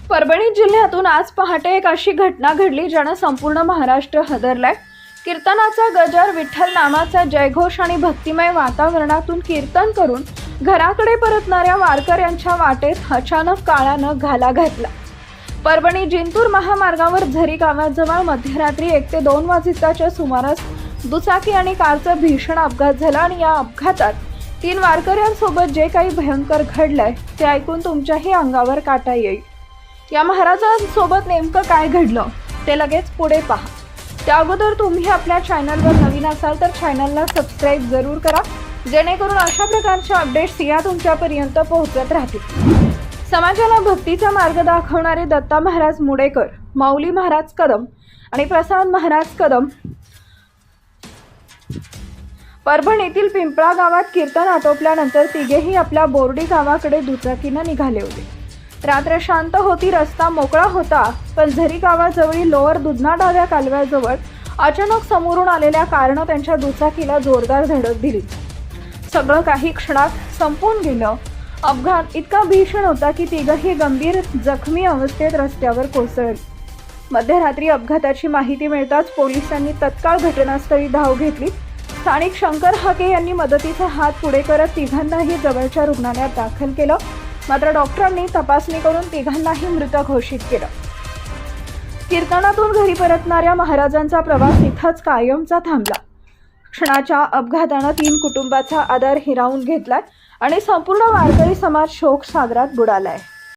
परभणी जिल्ह्यातून आज पहाटे एक अशी घटना घडली ज्यानं संपूर्ण महाराष्ट्र हादरलाय। कीर्तनाचा गजर, विठ्ठल नामाचा जयघोष आणि भक्तिमय वातावरणातून कीर्तन करून घराकडे परतणाऱ्या वारकऱ्यांच्या वाटेत अचानक काळानं घाला घातला। परभणी जिंतूर महामार्गावर झरी गावाजवळ मध्यरात्री 1 ते 2 वाजताच्या सुमारास दुचाकी आणि कारचा भीषण अपघात झाला आणि या अपघातात 3 वारकऱ्यांसोबत जे काही भयंकर घडलंय ते ऐकून तुमच्याही अंगावर काटा येईल। या महाराजांसोबत नेमकं काय घडलं ते लगेच पुढे पहा। त्या अगोदर तुम्ही आपल्या चॅनलवर नवीन असाल तर चॅनलला सबस्क्राइब जरूर करा, जेणेकरून अशा प्रकारच्या अपडेट्स या तुमच्यापर्यंत पोहोचत राहतील। समाजाला भक्तीचा मार्ग दाखवणारे दत्ता महाराज मुडेकर, माऊली महाराज कदम आणि प्रसाद महाराज कदम परभणीतील पिंपळा गावात कीर्तन आटोपल्यानंतर तिघेही आपल्या बोर्डी गावाकडे दुचाकीनं निघाले होते। रात्र शांत होती, रस्ता मोकळा होता, पण झरी गावाजवळील लोअर दुधना डाव्या कालव्याजवळ अचानक समोरून आलेल्या कारनं त्यांच्या दुचाकीला जोरदार धडक दिली। सगळं काही क्षणात संपून गेलं। अपघात इतका भीषण होता की तिघंही गंभीर जखमी अवस्थेत रस्त्यावर कोसळली। मध्यरात्री अपघाताची माहिती मिळताच पोलिसांनी तत्काळ घटनास्थळी धाव घेतली। स्थानिक शंकर हाके यांनी मदतीचा हात पुढे करत तिघांनाही जवळच्या रुग्णालयात दाखल केलं, मात्र डॉक्टरांनी तपासणी करून तिघांनाही मृत घोषित केलं। कीर्तनातून घरी परतणाऱ्या महाराजांचा प्रवास इथंच कायमचा थांबला। क्षणाच्या अपघातानं 3 कुटुंबाचा आधार हिरावून घेतलाय आणि संपूर्ण वारकरी समाज शोक सागरात बुडालाय।